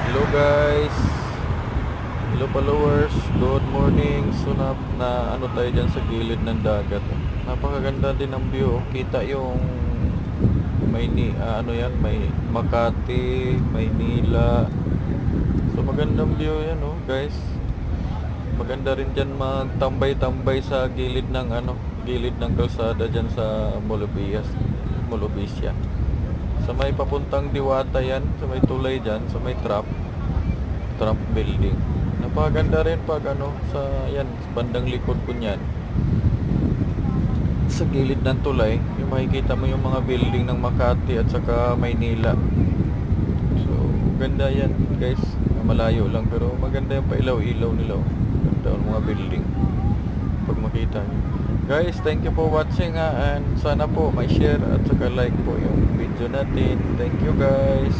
Hello guys, hello followers, good morning. So ano tayo dyan sa gilid ng dagat. Napakaganda din ang view. Kita yung ano yan, may Makati, Maynila. So magandang view yan guys. Maganda rin dyan magtambay-tambay sa gilid ng kalsada dyan sa Molobisia. Sa may papuntang Diwata yan, sa may tulay dyan, sa may Trump building. Napakaganda rin pag sa yan, sa bandang likod ko niyan. Sa gilid ng tulay, yung makikita mo yung mga building ng Makati at saka Maynila. So, ganda yan guys. Malayo lang pero maganda yung pailaw-ilaw nila. Ganda ang mga building. Pag makita nyo. Guys, thank you for watching and sana po may share at saka like po yung video natin. Thank you guys.